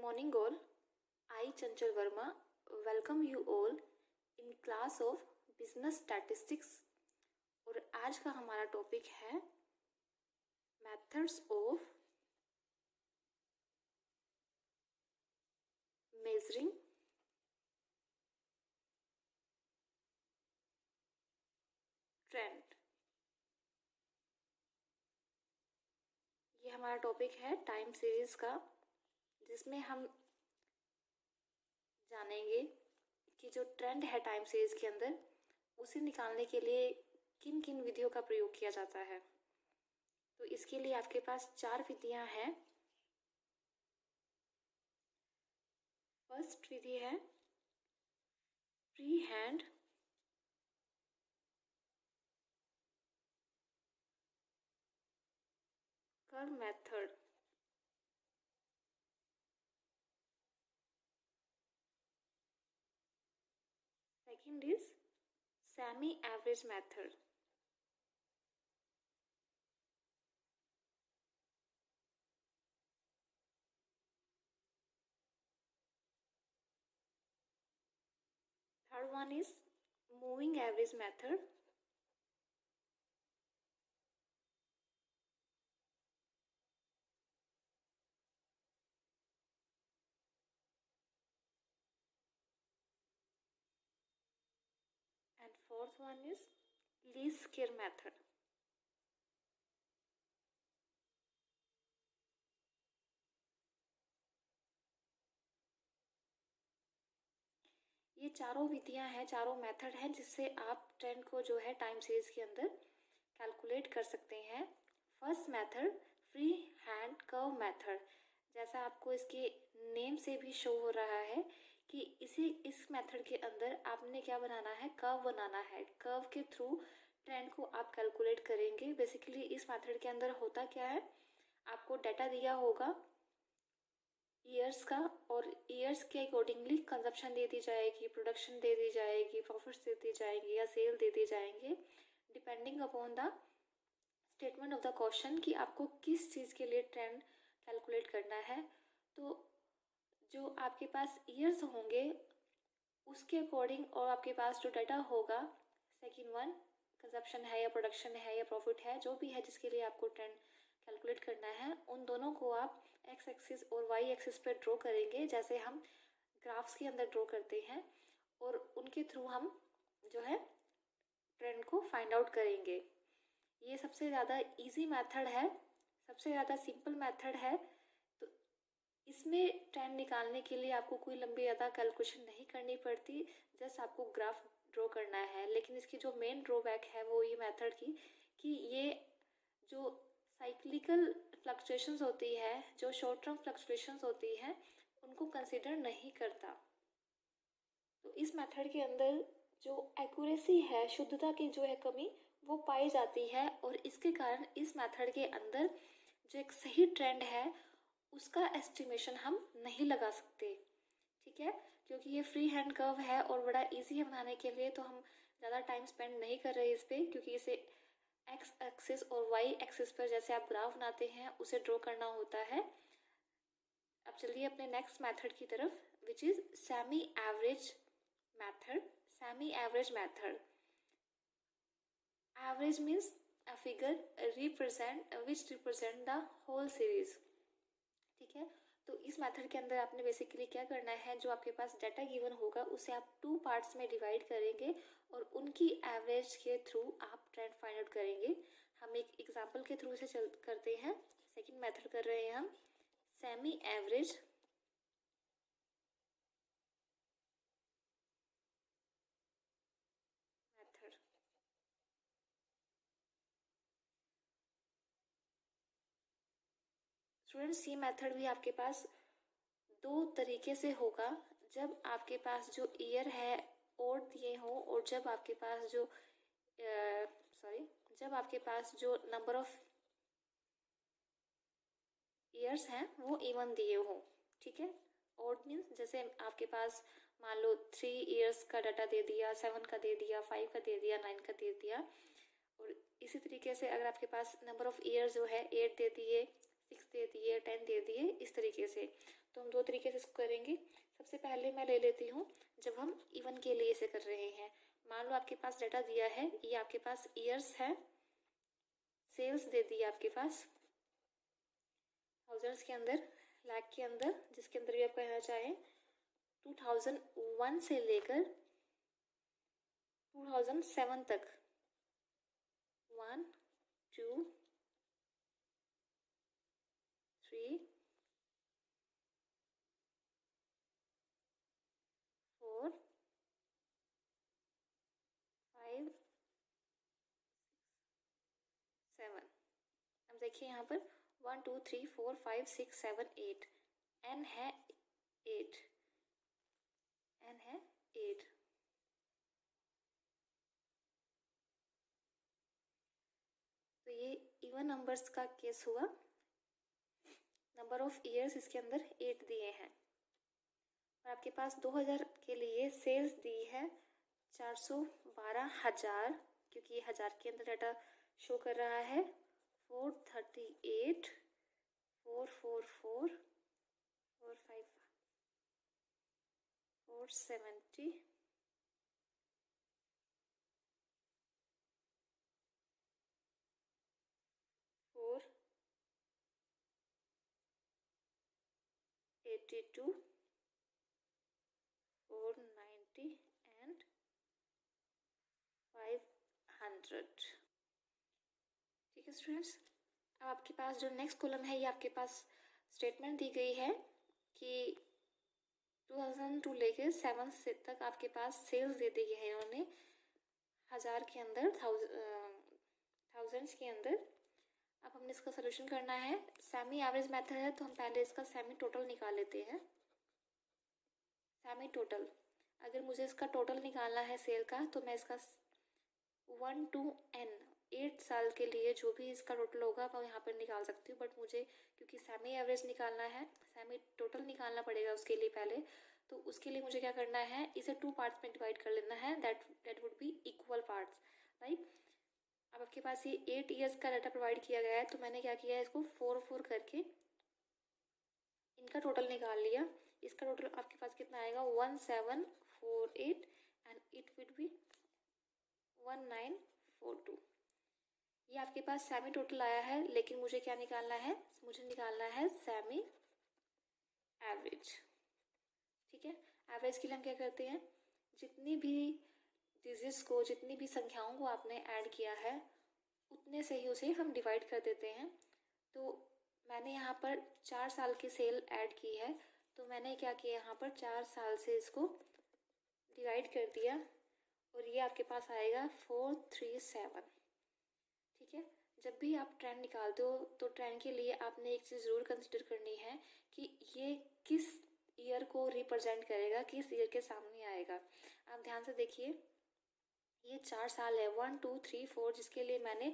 morning all. I Chanchal Verma welcome you all in class of business statistics और आज का हमारा topic है मेथड्स ऑफ मेजरिंग ट्रेंड। ये हमारा टॉपिक है टाइम सीरीज का, जिसमें हम जानेंगे कि जो ट्रेंड है टाइम सीरीज के अंदर उसे निकालने के लिए किन किन विधियों का प्रयोग किया जाता है। तो इसके लिए आपके पास 4 विधियां हैं। फर्स्ट विधि है free hand curve method. Second is semi-average method. Third one is moving average method. And fourth one is least square method. ये चारों विधियां हैं, चारों मेथड हैं जिससे आप ट्रेंड को जो है टाइम सीरीज के अंदर कैलकुलेट कर सकते हैं। First method free hand curve method, जैसा आपको इसके नेम से भी शो हो रहा है कि इस मेथड के अंदर आपने क्या बनाना है, कर्व बनाना है। कर्व के थ्रू ट्रेंड को आप कैलकुलेट करेंगे। बेसिकली इस मेथड के अंदर होता क्या है, आपको डाटा दिया होगा ईयर्स का और ईयर्स के अकॉर्डिंगली कंजप्शन दे दी जाएगी, प्रोडक्शन दे दी जाएगी, प्रॉफिट्स दे दी जाएंगी या सेल दे दी जाएंगे, depending upon the statement of the question कि आपको किस चीज़ के लिए ट्रेंड कैलकुलेट करना है। तो जो आपके पास ईयर्स होंगे उसके अकॉर्डिंग और आपके पास जो डाटा होगा, सेकेंड वन कंजप्शन है या प्रोडक्शन है या प्रॉफिट है, जो भी है जिसके लिए आपको ट्रेंड कैलकुलेट करना है, उन दोनों को आप एक्स एक्सिस और वाई एक्सिस पर ड्रॉ करेंगे, जैसे हम ग्राफ्स के अंदर ड्रॉ करते हैं, और उनके थ्रू हम जो है ट्रेंड को फाइंड आउट करेंगे। ये सबसे ज़्यादा इजी मेथड है, सबसे ज़्यादा सिंपल मेथड है। तो इसमें ट्रेंड निकालने के लिए आपको कोई लंबी ज़्यादा कैलकुलेशन नहीं करनी पड़ती, जस्ट आपको ग्राफ ड्रॉ करना है। लेकिन इसकी जो मेन ड्रॉबैक है वो ये मेथड की कि ये जो साइक्लिकल फ्लक्चुएशंस होती है, जो शॉर्ट टर्म फ्लक्चुएशंस होती है, उनको कंसिडर नहीं करता। तो इस मेथड के अंदर जो एक्यूरेसी है, शुद्धता की जो है कमी, वो पाई जाती है, और इसके कारण इस मेथड के अंदर जो एक सही ट्रेंड है उसका एस्टिमेशन हम नहीं लगा सकते। ठीक है, क्योंकि ये फ्री हैंड कर्व है और बड़ा इजी है बनाने के लिए, तो हम ज़्यादा टाइम स्पेंड नहीं कर रहे इस पर, क्योंकि इसे एक्स एक्सिस और वाई एक्सिस पर जैसे आप ग्राफ बनाते हैं उसे ड्रॉ करना होता है। अब चलिए अपने नेक्स्ट मेथड की तरफ, which is semi average method. Semi average method, average means a figure which represent the whole series. ठीक है, तो इस मेथड के अंदर आपने बेसिकली क्या करना है, जो आपके पास डाटा गिवन होगा उसे आप 2 पार्ट्स में डिवाइड करेंगे और उनकी एवरेज के थ्रू आप ट्रेंड फाइंड आउट करेंगे। हम एक एग्जांपल के थ्रू से करते हैं। सेकंड मेथड कर रहे हैं हम सेमी एवरेज मेथड। स्टूडेंट्स, ये मेथड भी आपके पास 2 तरीके से होगा। जब आपके पास जो ईयर है ओड दिए हो, और जब आपके पास जो जब आपके पास जो नंबर ऑफ ईयर्स हैं वो इवन दिए हो। ठीक है, ओड मीन्स जैसे आपके पास मान लो 3 ईयर्स का डाटा दे दिया, 7 का दे दिया, 5 का दे दिया, 9 का दे दिया। और इसी तरीके से अगर आपके पास नंबर ऑफ ईयर्स जो है 8 दे दिए, 6 दे दिए, 10 दे दिए, इस तरीके से। तो हम दो तरीके से इसको करेंगे। सबसे पहले मैं ले लेती हूँ जब हम इवन के लिए इसे कर रहे हैं। मान लो आपके पास डाटा दिया है, ये आपके पास ईयर्स है, सेल्स दे दी है आपके पास थाउजेंड्स के अंदर, लाख के अंदर, जिसके अंदर भी आप कहना चाहें। 2001 से लेकर 2007 तक 1 2 3 4 5 7। अब देखिए यहाँ पर 1 2 3 4 5 6 7 8, एन है 8, एन है 8। तो ये इवन नंबर्स का केस हुआ। नंबर ऑफ ईयर्स इसके अंदर 8 दिए हैं और आपके पास 2000 के लिए सेल्स दी है 412,000, क्योंकि ये हज़ार के अंदर डाटा शो कर रहा है। 438 444 455 470 482 490 एंड 500। ठीक है स्टूडेंट्स, अब आपके पास जो नेक्स्ट कॉलम है, ये आपके पास स्टेटमेंट दी गई है कि 2002 लेके 7 से तक आपके पास सेल्स दे दी है इन्होंने हज़ार के अंदर, थाउजेंड्स के अंदर। अब हमने इसका सोल्यूशन करना है। सेमी एवरेज मेथड है तो हम पहले इसका सेमी टोटल निकाल लेते हैं। सेमी टोटल, अगर मुझे इसका टोटल निकालना है सेल का, तो मैं इसका 1 to n 8 साल के लिए जो भी इसका टोटल होगा मैं यहाँ पर निकाल सकती हूँ। बट मुझे क्योंकि सेमी एवरेज निकालना है, सेमी टोटल निकालना पड़ेगा उसके लिए पहले, तो उसके लिए मुझे क्या करना है, इसे 2 पार्ट्स में डिवाइड कर लेना है। That would be equal parts, right. अब आपके पास ये 8 ईयर्स का डाटा प्रोवाइड किया गया है, तो मैंने क्या किया है, इसको 4 करके इनका टोटल निकाल लिया। इसका टोटल आपके पास कितना आएगा, 1748 एंड इट विड बी 1942। ये आपके पास सेमी टोटल आया है, लेकिन मुझे क्या निकालना है, मुझे निकालना है सेमी एवरेज। ठीक है, एवरेज के लिए हम क्या करते हैं, जितनी भी डिजिट्स को, जितनी भी संख्याओं को आपने ऐड किया है उतने से ही उसे हम डिवाइड कर देते हैं। तो मैंने यहाँ पर 4 साल की सेल ऐड की है, तो मैंने क्या किया, यहाँ पर 4 साल से इसको डिवाइड कर दिया और ये आपके पास आएगा 437। ठीक है, जब भी आप ट्रेंड निकालते हो तो ट्रेंड के लिए आपने एक चीज़ ज़रूर कंसिडर करनी है कि ये किस ईयर को रिप्रेजेंट करेगा, किस ईयर के सामने आएगा। आप ध्यान से देखिए, ये 4 साल है, 1 2 3 4, जिसके लिए मैंने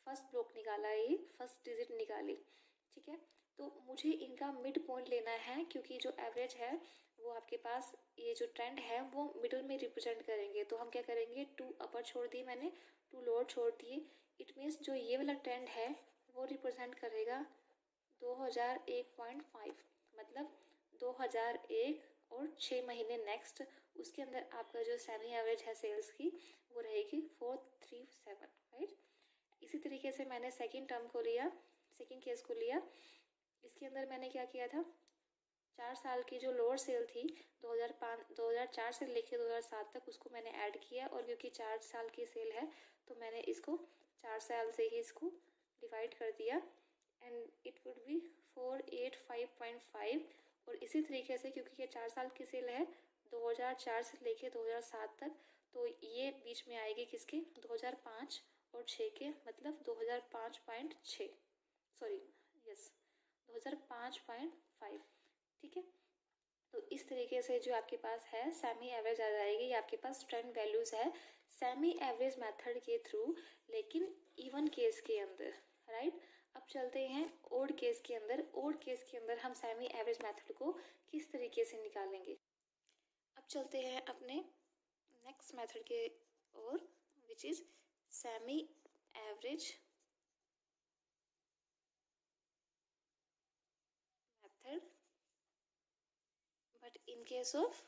फर्स्ट ब्लॉक निकाला, ये फर्स्ट डिजिट निकाली। ठीक है, तो मुझे इनका मिड पॉइंट लेना है, क्योंकि जो एवरेज है वो आपके पास, ये जो ट्रेंड है वो मिडल में रिप्रेजेंट करेंगे। तो हम क्या करेंगे, 2 अपर छोड़ दिए मैंने, 2 लोअर छोड़ दिए। इट मीन्स जो ये वाला ट्रेंड है वो रिप्रेजेंट करेगा 2001.5, मतलब 2001 और 6 महीने नेक्स्ट, उसके अंदर आपका जो सेमी एवरेज है सेल्स की वो रहेगी 437, राइट। इसी तरीके से मैंने सेकंड टर्म को लिया, सेकंड केस को लिया। इसके अंदर मैंने क्या किया था, 4 साल की जो लोअर सेल थी 2004 से लेकर 2007 तक, उसको मैंने ऐड किया। और क्योंकि 4 साल की सेल है तो मैंने इसको 4 साल से ही इसको डिवाइड कर दिया एंड इट वुड बी 485.5। और इसी तरीके से क्योंकि ये 4 साल की सेल है 2004 से लेके 2007 तक, तो ये बीच में आएगी किसके, 2005 और 6 के, मतलब 2005.6, सॉरी यस 2005.5। ठीक है, तो इस तरीके से जो आपके पास है सेमी एवरेज आ जाएगी। ये आपके पास ट्रेंड वैल्यूज है सेमी एवरेज मेथड के थ्रू, लेकिन इवन केस के अंदर, राइट। अब चलते हैं ओड केस के अंदर। ओड केस के अंदर हम सेमी एवरेज मेथड को किस तरीके से निकालेंगे। अब चलते हैं अपने नेक्स्ट मेथड के और, विच is semi average method case of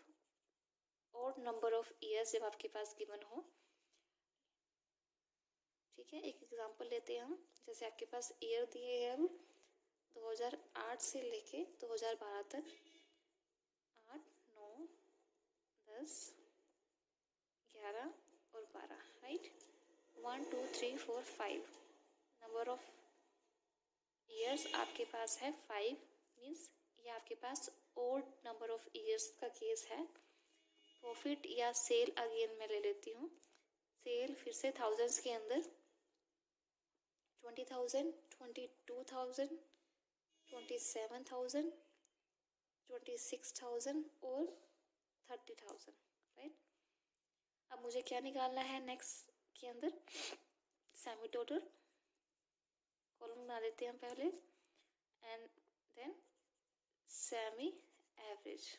odd number of years जब आपके पास गिवन हो। ठीक है, एक एग्जांपल लेते हैं हम। जैसे आपके पास ईयर दिए हैं अब 2008 से लेके 2012 तक, 8, 9, 10, 11 और 12, राइट। 1, 2, 3, 4, 5 नंबर ऑफ ईयर्स आपके पास है 5, मीन्स ये आपके पास ओड नंबर ऑफ ईयर्स का केस है। प्रॉफिट या सेल अगेन मैं ले लेती हूँ। सेल फिर से थाउजेंड्स के अंदर 20,000, 22,000, 27,000, 26,000 और 30,000, राइट। अब मुझे क्या निकालना है नेक्स्ट के अंदर, सेमी टोटल कॉलम बना लेते हैं हम पहले, एंड देन सेमी एवरेज।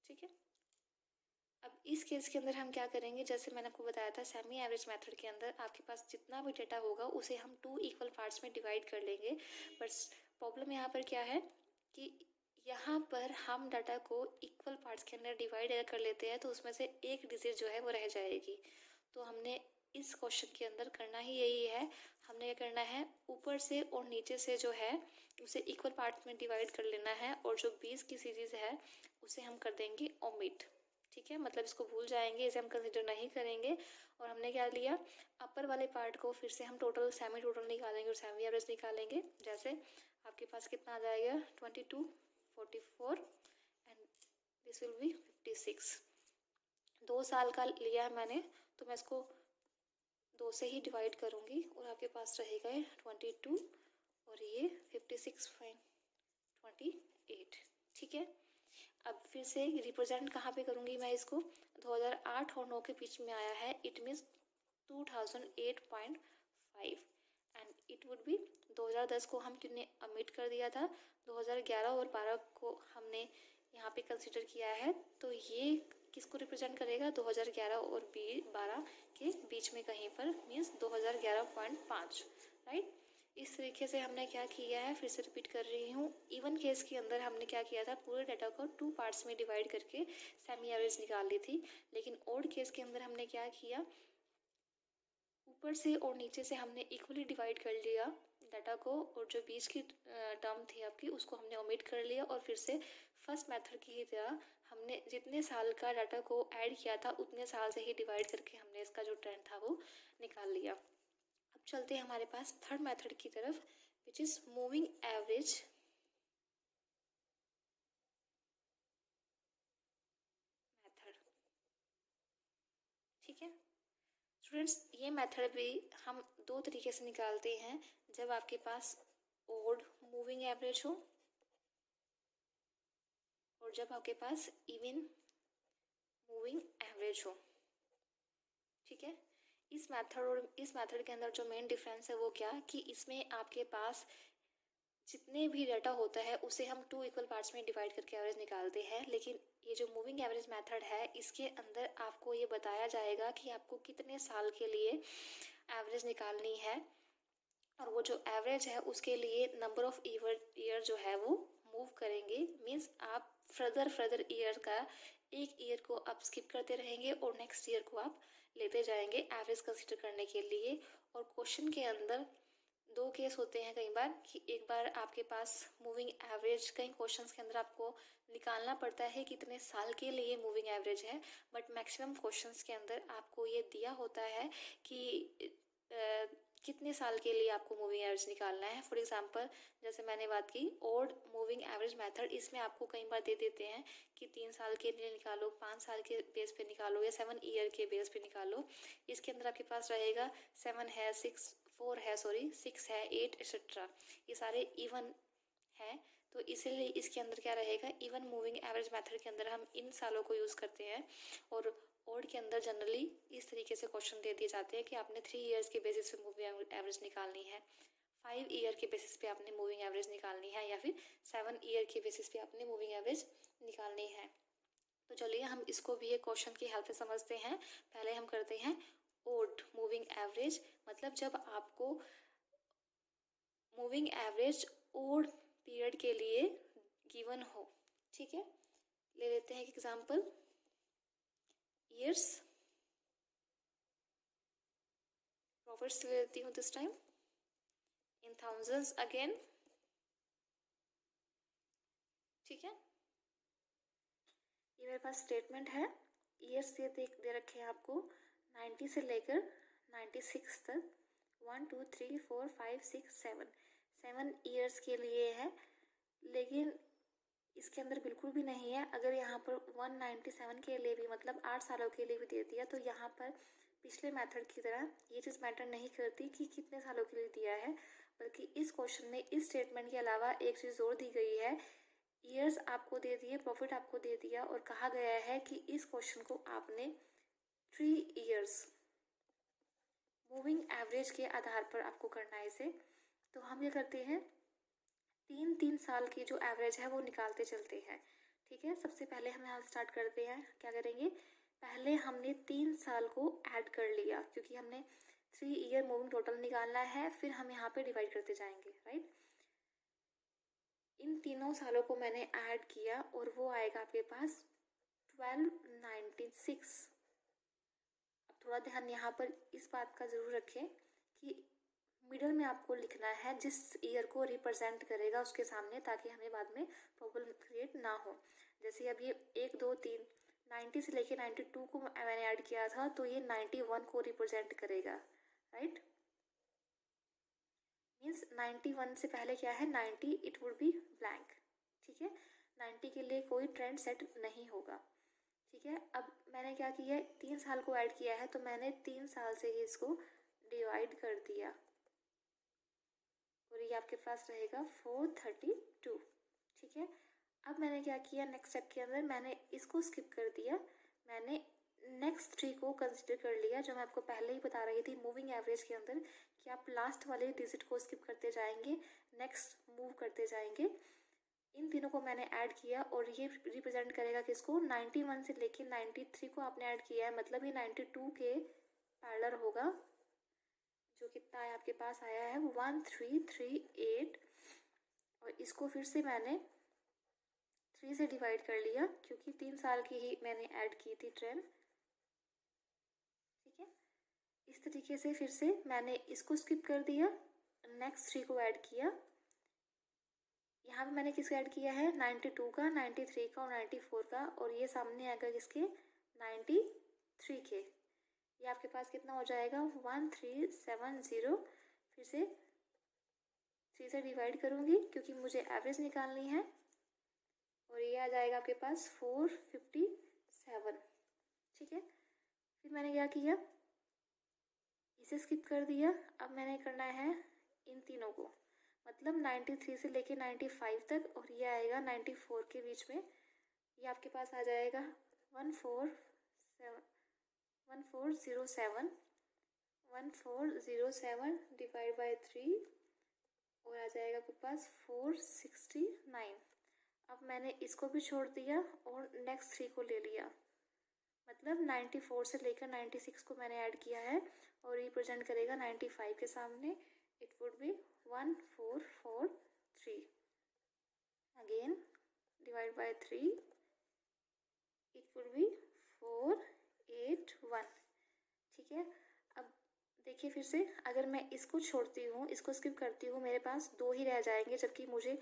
ठीक है, अब इस केस के अंदर हम क्या करेंगे, जैसे मैंने आपको बताया था सेमी एवरेज मेथड के अंदर आपके पास जितना भी डेटा होगा उसे हम 2 इक्वल पार्ट्स में डिवाइड कर लेंगे। बट प्रॉब्लम यहाँ पर क्या है कि यहाँ पर हम डाटा को इक्वल पार्ट्स के अंदर डिवाइड अगर कर लेते हैं तो उसमें से एक डिजिट जो है वो रह जाएगी। तो हमने इस क्वेश्चन के अंदर करना ही यही है, हमने क्या करना है, ऊपर से और नीचे से जो है उसे इक्वल पार्ट में डिवाइड कर लेना है, और जो 20 की सीरीज है उसे हम कर देंगे ओमिट। ठीक है, मतलब इसको भूल जाएंगे, इसे हम कंसिडर नहीं करेंगे। और हमने क्या लिया, अपर वाले पार्ट को फिर से हम टोटल सेमी टोटल निकालेंगे और सेमी एवरेज निकालेंगे। जैसे आपके पास कितना आ जाएगा, 22, 44 एंड दिस विल बी 56। 2 साल का लिया है मैंने, तो मैं इसको 2 से ही डिवाइड करूँगी और आपके पास रहेगा 22 और ये 56.28। ठीक है, अब फिर से रिप्रेजेंट कहाँ पे करूँगी मैं इसको, 2008 और 9 के बीच में आया है, it means 2008.5 and it would B 2010 को हम कितने ओमिट कर दिया था, 2011 और 12 को हमने यहाँ पे कंसिडर किया है, तो ये किसको रिप्रेजेंट करेगा, 2011 और 12 के बीच में कहीं पर, मीन्स 2011.5, राइट। इस तरीके से हमने क्या किया है, फिर से रिपीट कर रही हूँ। इवन केस के अंदर हमने क्या किया था, पूरे डाटा को 2 पार्ट्स में डिवाइड करके सेमी एवरेज निकाल ली थी। लेकिन ओड केस के अंदर हमने क्या किया, ऊपर से और नीचे से हमने इक्वली डिवाइड कर लिया डाटा को, और जो बीच की टर्म थी आपकी उसको हमने ओमिट कर लिया, और फिर से फर्स्ट मेथड की ही तरह हमने जितने साल का डाटा को ऐड किया था उतने साल से ही डिवाइड करके हमने इसका जो ट्रेंड था वो निकाल लिया। अब चलते हैं हमारे पास थर्ड मेथड की तरफ, which is moving average method. ठीक है स्टूडेंट्स, ये मेथड भी हम 2 तरीके से निकालते हैं, जब आपके पास ओड मूविंग एवरेज हो और जब आपके पास इवन मूविंग एवरेज हो। ठीक है, इस मेथड और इस मेथड के अंदर जो मेन डिफरेंस है वो क्या, कि इसमें आपके पास जितने भी डाटा होता है उसे हम 2 इक्वल पार्ट्स में डिवाइड करके एवरेज निकालते हैं। लेकिन ये जो मूविंग एवरेज मेथड है इसके अंदर आपको ये बताया जाएगा कि आपको कितने साल के लिए एवरेज निकालनी है, और वो जो एवरेज है उसके लिए नंबर ऑफ ईयर जो है वो मूव करेंगे। मीन्स आप फर्दर ईयर का एक ईयर को आप स्किप करते रहेंगे और नेक्स्ट ईयर को आप लेते जाएंगे एवरेज कंसिडर करने के लिए। और क्वेश्चन के अंदर 2 केस होते हैं कई बार, कि एक बार आपके पास मूविंग एवरेज, कई क्वेश्चंस के अंदर आपको निकालना पड़ता है कितने साल के लिए मूविंग एवरेज है, बट मैक्सिमम क्वेश्चंस के अंदर आपको ये दिया होता है कि कितने साल के लिए आपको मूविंग एवरेज निकालना है। फॉर एग्जांपल जैसे मैंने बात की ओड मूविंग एवरेज मेथड, इसमें आपको कई बार दे देते हैं कि 3 साल के लिए निकालो, 5 साल के बेस पे निकालो, या 7 ईयर के बेस पे निकालो। इसके अंदर आपके पास रहेगा 7 है, 4 है, 6 है, 8 एक्सेट्रा, ये सारे इवन है। तो इसीलिए इसके अंदर क्या रहेगा, इवन मूविंग एवरेज मेथड के अंदर हम इन सालों को यूज़ करते हैं। और ओड के अंदर जनरली इस तरीके से क्वेश्चन दे दिए जाते हैं कि आपने 3 ईयर्स के बेसिस पे मूविंग एवरेज निकालनी है, 5 ईयर के बेसिस पे आपने मूविंग एवरेज निकालनी है, या फिर 7 ईयर के बेसिस पे आपने मूविंग एवरेज निकालनी है। तो चलिए हम इसको भी एक क्वेश्चन की हेल्प से समझते हैं। पहले हम करते हैं ओड मूविंग एवरेज, मतलब जब आपको मूविंग एवरेज ओड पीरियड के लिए गिवन हो। ठीक है, ले लेते हैं एक एग्जाम्पल, ईयर्स, प्रॉफिट्स ले लेती हूँ this time in thousands again. ठीक है, ये मेरे पास स्टेटमेंट है। ईयर्स दे रखे हैं आपको 90 से लेकर 96 तक, 1 2 3 4 5 6 7 ईयर्स के लिए है। लेकिन इसके अंदर बिल्कुल भी नहीं है। अगर यहाँ पर 197 के लिए भी, मतलब 8 सालों के लिए भी दे दिया, तो यहाँ पर पिछले मेथड की तरह ये चीज़ मैटर नहीं करती कि कितने सालों के लिए दिया है, बल्कि इस क्वेश्चन में इस स्टेटमेंट के अलावा एक चीज़ और दी गई है। ईयर्स आपको दे दिए, प्रॉफिट आपको दे दिया, और कहा गया है कि इस क्वेश्चन को आपने 3 ईयर्स मूविंग एवरेज के आधार पर आपको करना है इसे। तो हम क्या करते हैं, 3 साल की जो एवरेज है वो निकालते चलते हैं। ठीक है, सबसे पहले हम यहाँ स्टार्ट करते हैं। क्या करेंगे, पहले हमने 3 साल को ऐड कर लिया, क्योंकि हमने 3 ईयर मूविंग टोटल निकालना है, फिर हम यहाँ पे डिवाइड करते जाएंगे, राइट। इन तीनों सालों को मैंने ऐड किया और वो आएगा आपके पास 1296। अब थोड़ा ध्यान यहाँ पर इस बात का ज़रूर रखें कि मिडल में आपको लिखना है जिस ईयर को रिप्रेजेंट करेगा उसके सामने, ताकि हमें बाद में प्रॉब्लम क्रिएट ना हो। जैसे अब ये 1 2 3 90 से लेके 92 को मैंने ऐड किया था, तो ये 91 को रिप्रेजेंट करेगा, राइट। मीन्स 91 से पहले क्या है, 90, इट वुड बी ब्लैंक। ठीक है, 90 के लिए कोई ट्रेंड सेट नहीं होगा। ठीक है, अब मैंने क्या किया है, 3 साल को ऐड किया है, तो मैंने 3 साल से ही इसको डिवाइड कर दिया, और ये आपके पास रहेगा 432। ठीक है, अब मैंने क्या किया, नेक्स्ट स्टेप के अंदर मैंने इसको स्किप कर दिया, मैंने नेक्स्ट 3 को कंसिडर कर लिया, जो मैं आपको पहले ही बता रही थी मूविंग एवरेज के अंदर कि आप लास्ट वाले डिजिट को स्किप करते जाएंगे, नेक्स्ट मूव करते जाएंगे। इन तीनों को मैंने ऐड किया, और ये रिप्रेजेंट करेगा किसको, 91 से लेके 93 को आपने ऐड किया है, मतलब ये 92 के पैरेलल होगा, जो कितना है आपके पास आया है 1338। और इसको फिर से मैंने 3 से डिवाइड कर लिया, क्योंकि 3 साल की ही मैंने ऐड की थी ट्रेंड। ठीक है, इस तरीके से फिर से मैंने इसको स्किप कर दिया, नेक्स्ट 3 को ऐड किया। यहाँ पे मैंने किसका ऐड किया है, 92 का, 93 का और 94 का, और ये सामने आएगा किसके, 93 के। ये आपके पास कितना हो जाएगा, 1370। फिर से 3 से डिवाइड करूँगी क्योंकि मुझे एवरेज निकालनी है, और ये आ जाएगा आपके पास 457। ठीक है, फिर मैंने क्या किया, इसे स्किप कर दिया। अब मैंने करना है इन तीनों को, मतलब 93 से लेके 95 तक, और ये आएगा 94 के बीच में। ये आपके पास आ जाएगा 1407 डिवाइड बाय 3, और आ जाएगा आपके पास 469। अब मैंने इसको भी छोड़ दिया और नेक्स्ट 3 को ले लिया, मतलब 94 से लेकर 96 को मैंने ऐड किया है, और रिप्रेजेंट करेगा 95 के सामने, it would B 1443। Again divide by 3, it would B 481। ठीक है, अब देखिए फिर से, अगर मैं इसको छोड़ती हूँ, इसको स्किप करती हूँ, मेरे पास 2 ही रह जाएंगे, जबकि मुझे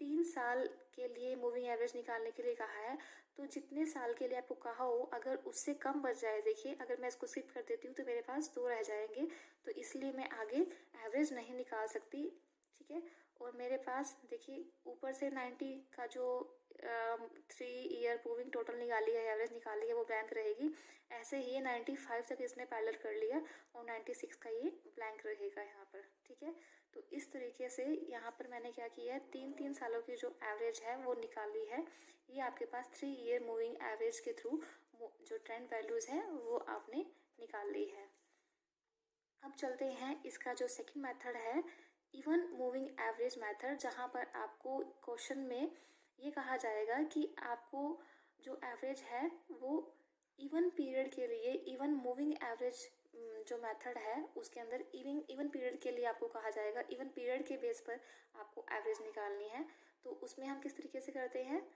3 साल के लिए मूविंग एवरेज निकालने के लिए कहा है। तो जितने साल के लिए आपको कहा हो, अगर उससे कम बच जाए, देखिए अगर मैं इसको स्किप कर देती हूँ तो मेरे पास 2 रह जाएंगे, तो इसलिए मैं आगे एवरेज नहीं निकाल सकती। ठीक है, और मेरे पास देखिए ऊपर से 90 का जो 3 ईयर मूविंग टोटल निकाली है, एवरेज निकाली है, वो ब्लैंक रहेगी। ऐसे ही 95 तक इसने पैरेलल कर लिया, और 96 का ये ब्लैंक रहेगा यहाँ पर। ठीक है, तो इस तरीके से यहाँ पर मैंने क्या किया है, 3 सालों की जो एवरेज है वो निकाली है। ये आपके पास 3 ईयर मूविंग एवरेज के थ्रू जो ट्रेंड वैल्यूज़ है वो आपने निकाल ली है। अब चलते हैं इसका जो सेकंड मेथड है, इवन मूविंग एवरेज मेथड, जहाँ पर आपको क्वेश्चन में ये कहा जाएगा कि आपको जो एवरेज है वो इवन पीरियड के लिए, इवन मूविंग एवरेज जो मेथड है उसके अंदर इवन पीरियड के लिए आपको कहा जाएगा, इवन पीरियड के बेस पर आपको एवरेज निकालनी है। तो उसमें हम किस तरीके से करते हैं,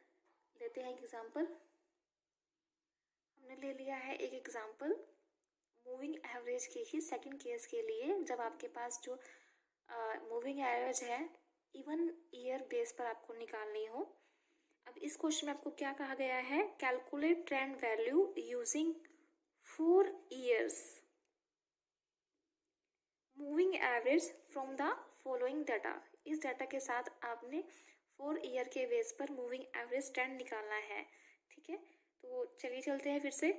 लेते हैं एक एग्जांपल। हमने ले लिया है एक एग्जांपल मूविंग एवरेज के ही सेकंड केस के लिए, जब आपके पास जो मूविंग एवरेज है इवन ईयर बेस पर आपको निकालनी हो। अब इस क्वेश्चन में आपको क्या कहा गया है, calculate trend value using 4 years moving average from the following data. इस डाटा के साथ आपने 4 ईयर के बेस पर मूविंग एवरेज ट्रेंड निकालना है। ठीक है, तो चलिए चलते हैं फिर से।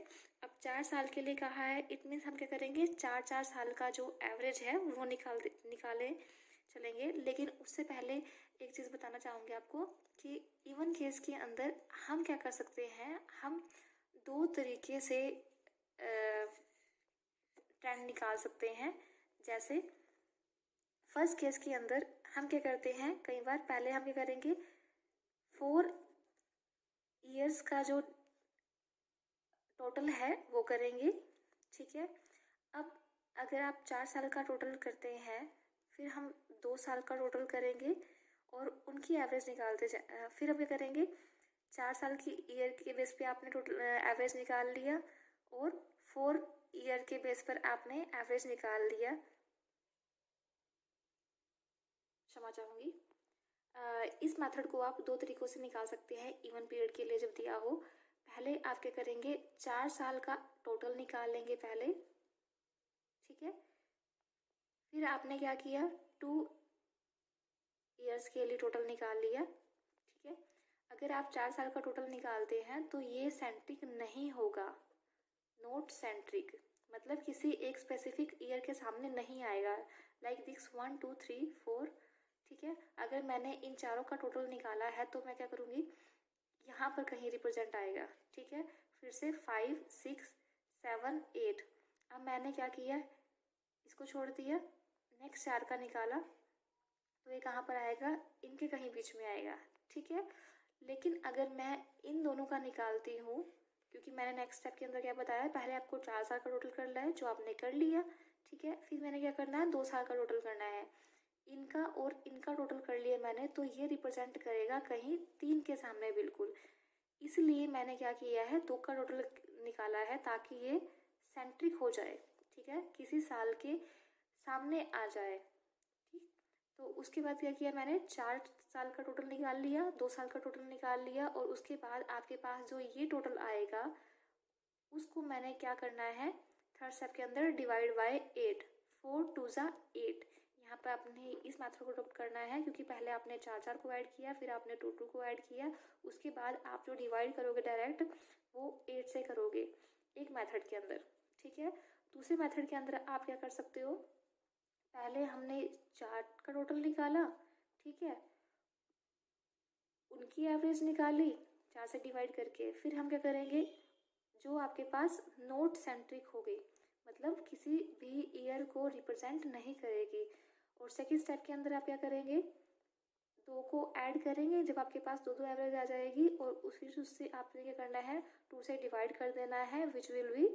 अब 4 साल के लिए कहा है, इट मीन्स हम क्या करेंगे, 4 साल का जो एवरेज है वो निकाले चलेंगे। लेकिन उससे पहले एक चीज़ बताना चाहूँगी आपको कि इवन केस के अंदर हम क्या कर सकते हैं, हम 2 तरीके से ट्रेंड निकाल सकते हैं। जैसे फर्स्ट केस के अंदर हम क्या करते हैं, कई बार पहले हम क्या करेंगे, 4 years का जो टोटल है वो करेंगे। ठीक है, अब अगर आप 4 साल का टोटल करते हैं, फिर हम 2 साल का टोटल करेंगे और उनकी एवरेज निकालते फिर हम क्या करेंगे, 4 साल की ईयर के बेस पे आपने टोटल एवरेज निकाल लिया और 4 ईयर के बेस पर आपने एवरेज निकाल लिया। क्षमा चाहूँगी। इस मेथड को आप 2 तरीकों से निकाल सकते हैं इवन पीरियड के लिए जब दिया हो। पहले आप क्या करेंगे, 4 साल का टोटल निकाल लेंगे पहले। ठीक है, फिर आपने क्या किया, 2 years के लिए टोटल निकाल लिया। ठीक है, अगर आप 4 साल का टोटल निकालते हैं तो ये सेंट्रिक नहीं होगा, नॉट सेंट्रिक, मतलब किसी एक स्पेसिफिक ईयर के सामने नहीं आएगा, लाइक दिस 1 2 3 4। ठीक है, अगर मैंने इन चारों का टोटल निकाला है तो मैं क्या करूँगी, यहाँ पर कहीं रिप्रेजेंट आएगा। ठीक है, फिर से 5 6 7 8। अब मैंने क्या किया, इसको छोड़ दिया, नेक्स्ट 4 का निकाला तो ये कहाँ पर आएगा, इनके कहीं बीच में आएगा। ठीक है, लेकिन अगर मैं इन दोनों का निकालती हूँ, क्योंकि मैंने नेक्स्ट स्टेप के अंदर क्या बताया, पहले आपको 4 साल का टोटल करना है जो आपने कर लिया। ठीक है, फिर मैंने क्या करना है, 2 साल का टोटल करना है। इनका और इनका टोटल कर लिया मैंने, तो ये रिप्रेजेंट करेगा कहीं 3 के सामने बिल्कुल। इसलिए मैंने क्या किया है, 2 का टोटल निकाला है ताकि ये सेंट्रिक हो जाए। ठीक है, किसी साल के सामने आ जाए। ठीक, तो उसके बाद क्या किया मैंने, 4 साल का टोटल निकाल लिया, 2 साल का टोटल निकाल लिया और उसके बाद आपके पास जो ये टोटल आएगा उसको मैंने क्या करना है, थर्ड स्टेप के अंदर डिवाइड बाय 8, 4 2 ज़ा 8। यहाँ पर आपने इस मेथड को अडॉप्ट करना है, क्योंकि पहले आपने 4 को ऐड किया, फिर आपने 2 को ऐड किया, उसके बाद आप जो डिवाइड करोगे डायरेक्ट वो 8 से करोगे एक मेथड के अंदर। ठीक है, दूसरे मेथड के अंदर आप क्या कर सकते हो, पहले हमने 4 का टोटल निकाला। ठीक है, उनकी एवरेज निकाली 4 से डिवाइड करके, फिर हम क्या करेंगे, जो आपके पास नोट सेंट्रिक हो गई, मतलब किसी भी ईयर को रिप्रेजेंट नहीं करेगी। और सेकंड स्टेप के अंदर आप क्या करेंगे, 2 को ऐड करेंगे, जब आपके पास 2 एवरेज आ जाएगी और फिर उससे आपने क्या करना है, 2 से डिवाइड कर देना है, विच विल बी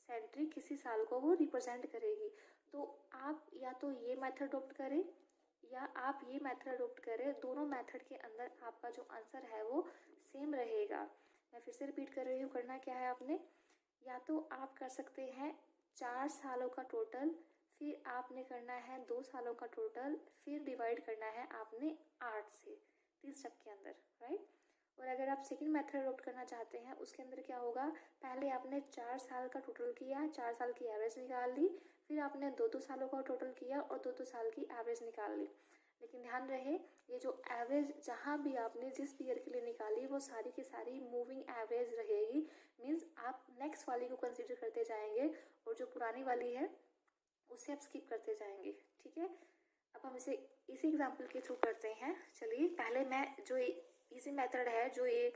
सेंट्रिक, किसी साल को वो रिप्रेजेंट करेगी। तो आप या तो ये मेथड अडॉप्ट करें या आप ये मेथड अडॉप्ट करें, दोनों मेथड के अंदर आपका जो आंसर है वो सेम रहेगा। मैं फिर से रिपीट कर रही हूँ, करना क्या है आपने, या तो आप कर सकते हैं 4 सालों का टोटल, फिर आपने करना है 2 सालों का टोटल, फिर डिवाइड करना है आपने 8 से, 3 स्टेप के अंदर, राइट। और अगर आप सेकंड मेथड अडॉप्ट करना चाहते हैं, उसके अंदर क्या होगा, पहले आपने 4 साल का टोटल किया, 4 साल की एवरेज निकाल ली, फिर आपने 2 सालों का टोटल किया और 2 साल की एवरेज निकाल ली। लेकिन ध्यान रहे, ये जो एवरेज जहाँ भी आपने जिस ईयर के लिए निकाली वो सारी की सारी मूविंग एवरेज रहेगी, मीन्स आप नेक्स्ट वाली को कंसिडर करते जाएंगे और जो पुरानी वाली है उसे आप स्किप करते जाएंगे। ठीक है, अब हम इसे इसी एग्जाम्पल के थ्रू करते हैं। चलिए, पहले मैं जो इजी मेथड है, जो ये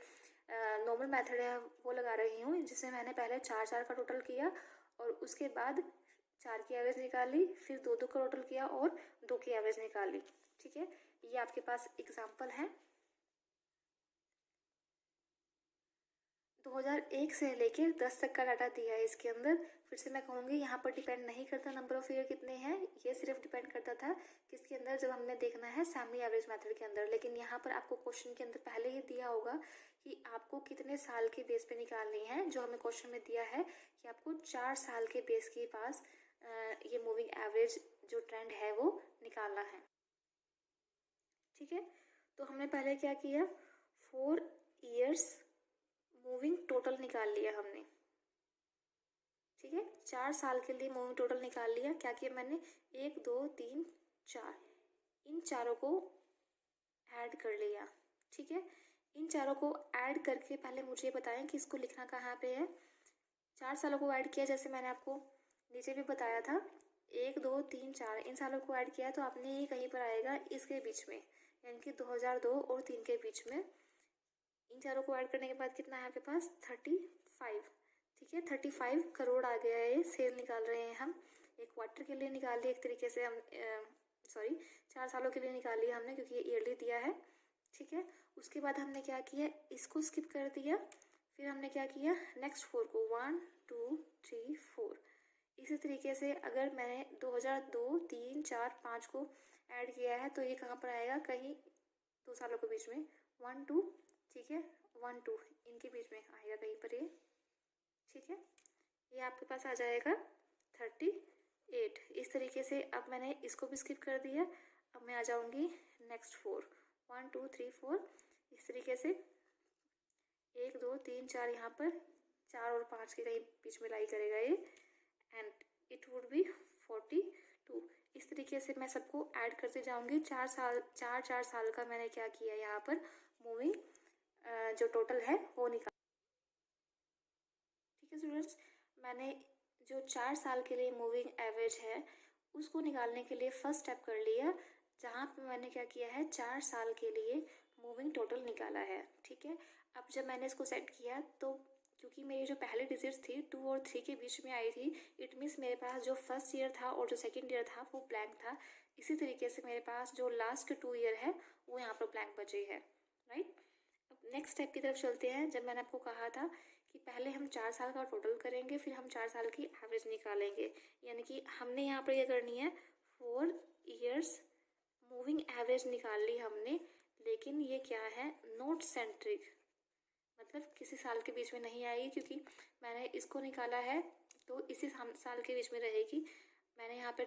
नॉर्मल मेथड है वो लगा रही हूँ, जिसमें मैंने पहले 4 का टोटल किया और उसके बाद 4 की एवरेज निकाली, फिर 2 का टोटल किया और 2 की एवरेज निकाली। ठीक है, ये आपके पास एग्जाम्पल है। 2001 से लेकर 10 तक का डाटा दिया है इसके अंदर। फिर से मैं कहूँगी, यहाँ पर डिपेंड नहीं करता नंबर ऑफ ईयर कितने हैं, ये सिर्फ डिपेंड करता था किसके अंदर, जब हमने देखना है सेमी एवरेज मेथड के अंदर। लेकिन यहाँ पर आपको क्वेश्चन के अंदर पहले ही दिया होगा कि आपको कितने साल के बेस पे निकालनी है। जो हमें क्वेश्चन में दिया है कि आपको 4 साल के बेस के पास ये मूविंग एवरेज जो ट्रेंड है वो निकालना है। ठीक है, तो हमने पहले क्या किया, 4 इयर्स मूविंग टोटल निकाल लिया हमने। ठीक है, 4 साल के लिए मूविंग टोटल निकाल लिया। क्या किया मैंने, 1 2 3 4, इन चारों को ऐड कर लिया। ठीक है, इन चारों को ऐड करके पहले मुझे बताएं कि इसको लिखना कहाँ पे है। 4 सालों को ऐड किया, जैसे मैंने आपको नीचे भी बताया था, 1 2 3 4 इन सालों को ऐड किया तो आपने ये कहीं पर आएगा इसके बीच में, यानी कि 2002 और 3 के बीच में। इन चारों को ऐड करने के बाद कितना है आपके पास, 35। ठीक है, 35 करोड़ आ गया है। सेल निकाल रहे हैं हम, एक क्वार्टर के लिए निकाल लिया एक तरीके से हम, सॉरी 4 सालों के लिए निकाल लिया हमने क्योंकि ये ईयरली दिया है। ठीक है, उसके बाद हमने क्या किया, इसको स्किप कर दिया। फिर हमने क्या किया, नेक्स्ट 4 को 1 2 3 4। इसी तरीके से अगर मैंने 2002 3 4 5 को ऐड किया है तो ये कहाँ पर आएगा, कहीं 2 सालों के बीच में 1 2। ठीक है, 1 2 इनके बीच में आएगा कहीं पर ये। ठीक है, ये आपके पास आ जाएगा 38। इस तरीके से अब मैंने इसको भी स्किप कर दिया। अब मैं आ जाऊंगी नेक्स्ट 4, 1 2 3 4। इस तरीके से 1 2 3 4 यहाँ पर 4 और 5 के कहीं बीच में लाई करेगा ये, एंड इट वुड बी 42। इस तरीके से मैं सबको ऐड करते जाऊंगी। 4 साल का मैंने क्या किया यहाँ पर, मूविंग जो टोटल है वो निकाल। ठीक है स्टूडेंट्स, मैंने जो 4 साल के लिए मूविंग एवरेज है उसको निकालने के लिए फर्स्ट स्टेप कर लिया, जहाँ पे मैंने क्या किया है, 4 साल के लिए मूविंग टोटल निकाला है। ठीक है, अब जब मैंने इसको सेट किया तो क्योंकि मेरी जो पहली डिजिट्स थी 2 और 3 के बीच में आई थी, इट मीन्स मेरे पास जो फर्स्ट ईयर था और जो सेकेंड ईयर था वो ब्लैंक था। इसी तरीके से मेरे पास जो लास्ट 2 ईयर है वो यहाँ पर ब्लैंक बचे है। राइट, अब नेक्स्ट स्टेप की तरफ चलते हैं। जब मैंने आपको कहा था कि पहले हम 4 साल का टोटल करेंगे, फिर हम 4 साल की एवरेज निकालेंगे, यानी कि हमने यहाँ पर ये करनी है 4 इयर्स मूविंग एवरेज निकाल ली हमने। लेकिन ये क्या है, नोट सेंट्रिक, मतलब किसी साल के बीच में नहीं आएगी, क्योंकि मैंने इसको निकाला है तो इसी साल के बीच में रहेगी। मैंने यहाँ पर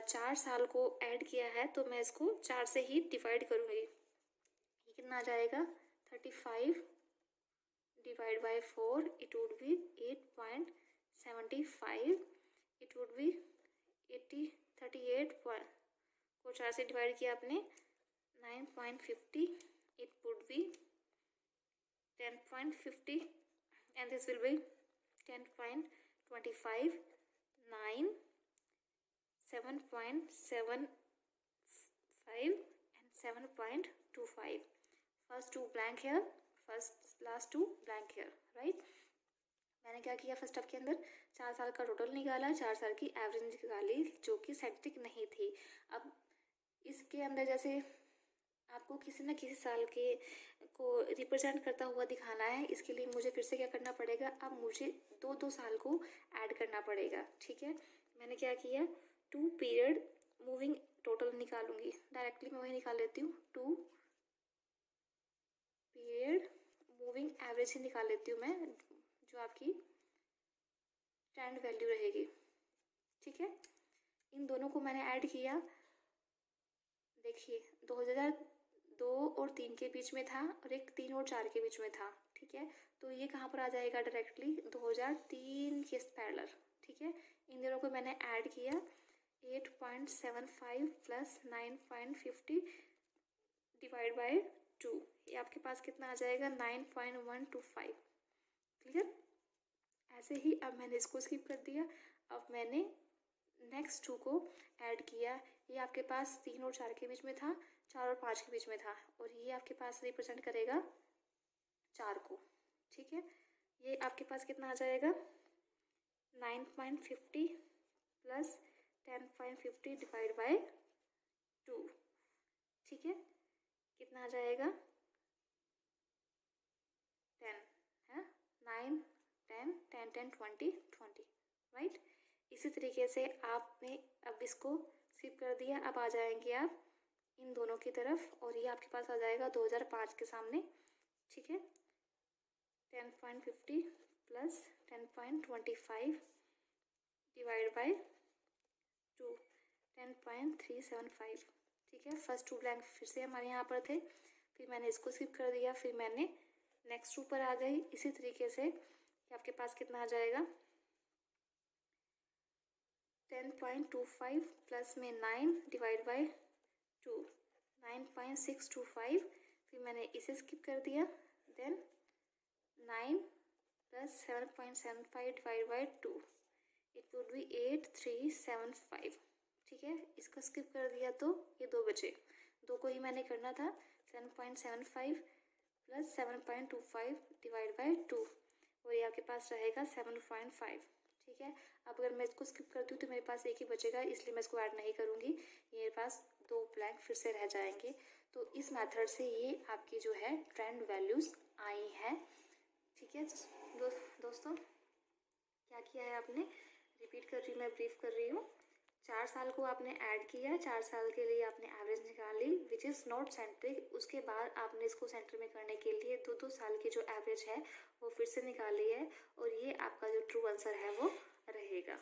4 साल को ऐड किया है तो मैं इसको 4 से ही डिवाइड करूँगी। ये कितना आ जाएगा, 35 divide by 4, it would B 8.75। It would B 38 को 4 से डिवाइड किया आपने, 9.50। It would B 10.50 and this will be 10.25, 9, 7.75 and 7.25. First two blank here, last two blank here, right? मैंने क्या किया, फर्स्ट स्टेप के अंदर 4 साल का टोटल निकाला, 4 साल की एवरेज निकाली जो कि सेंट्रिक नहीं थी। अब इसके अंदर जैसे आपको किसी न किसी साल के को रिप्रेजेंट करता हुआ दिखाना है, इसके लिए मुझे फिर से क्या करना पड़ेगा, अब मुझे 2 साल को ऐड करना पड़ेगा। ठीक है, मैंने क्या किया, 2 पीरियड मूविंग टोटल निकालूंगी। डायरेक्टली मैं वही निकाल लेती हूँ, 2 पीरियड मूविंग एवरेज ही निकाल लेती हूँ मैं, जो आपकी ट्रेंड वैल्यू रहेगी। ठीक है, इन दोनों को मैंने ऐड किया। देखिए 2002 और 3 के बीच में था और एक 3 और 4 के बीच में था। ठीक है, तो ये कहाँ पर आ जाएगा, डायरेक्टली 2003 के पैरेलल। ठीक है, इन दोनों को मैंने ऐड किया, 8.75 प्लस 9.50 डिवाइड बाय 2, ये आपके पास कितना आ जाएगा, 9.125। क्लियर, ऐसे ही अब मैंने इसको स्किप कर दिया। अब मैंने नेक्स्ट 2 को ऐड किया, ये आपके पास 3 और 4 के बीच में था, 4 और 5 के बीच में था, और ये आपके पास रिप्रेजेंट करेगा 4 को। ठीक है, ये आपके पास कितना आ जाएगा, 9.50 प्लस 10.50 डिवाइड बाय 2। ठीक है, कितना आ जाएगा, 10 है, 9 10 10 10 20 20, राइट। इसी तरीके से आपने अब इसको स्किप कर दिया। अब आ जाएंगे आप इन दोनों की तरफ, और ये आपके पास आ जाएगा 2005 के सामने, ठीक है। 10.50 प्लस 10.25 डिवाइड बाई 2, 10.375, ठीक है। फर्स्ट टू ब्लैंक फिर से हमारे यहाँ पर थे, फिर मैंने इसको स्किप कर दिया, फिर मैंने नेक्स्ट टू पर आ गई। इसी तरीके से आपके पास कितना आ जाएगा, 10.25 प्लस में 9 डिवाइड बाई 2, 9.625, फिर मैंने इसे स्किप कर दिया, then 9 plus 7.75 divide by 2, it would be 8375, ठीक है। इसको स्किप कर दिया तो ये 2 बचे, 2 को ही मैंने करना था। 7.75 प्लस 7.25 डिवाइड बाई 2, और ये आपके पास रहेगा 7.5, ठीक है। अब अगर मैं इसको स्किप करती हूँ तो मेरे पास एक ही बचेगा, इसलिए मैं इसको ऐड नहीं करूँगी, मेरे पास 2 ब्लैंक फिर से रह जाएंगे। तो इस मेथड से ये आपकी जो है ट्रेंड वैल्यूज़ आई हैं, ठीक है। दोस्तों क्या किया है आपने, रिपीट कर रही हूँ, मैं ब्रीफ कर रही हूँ। 4 साल को आपने ऐड किया, 4 साल के लिए आपने एवरेज निकाली विच इज़ नॉट सेंट्रिक। उसके बाद आपने इसको सेंटर में करने के लिए 2-2 साल की जो एवरेज है वो फिर से निकाली है, और ये आपका जो ट्रू आंसर है वो रहेगा।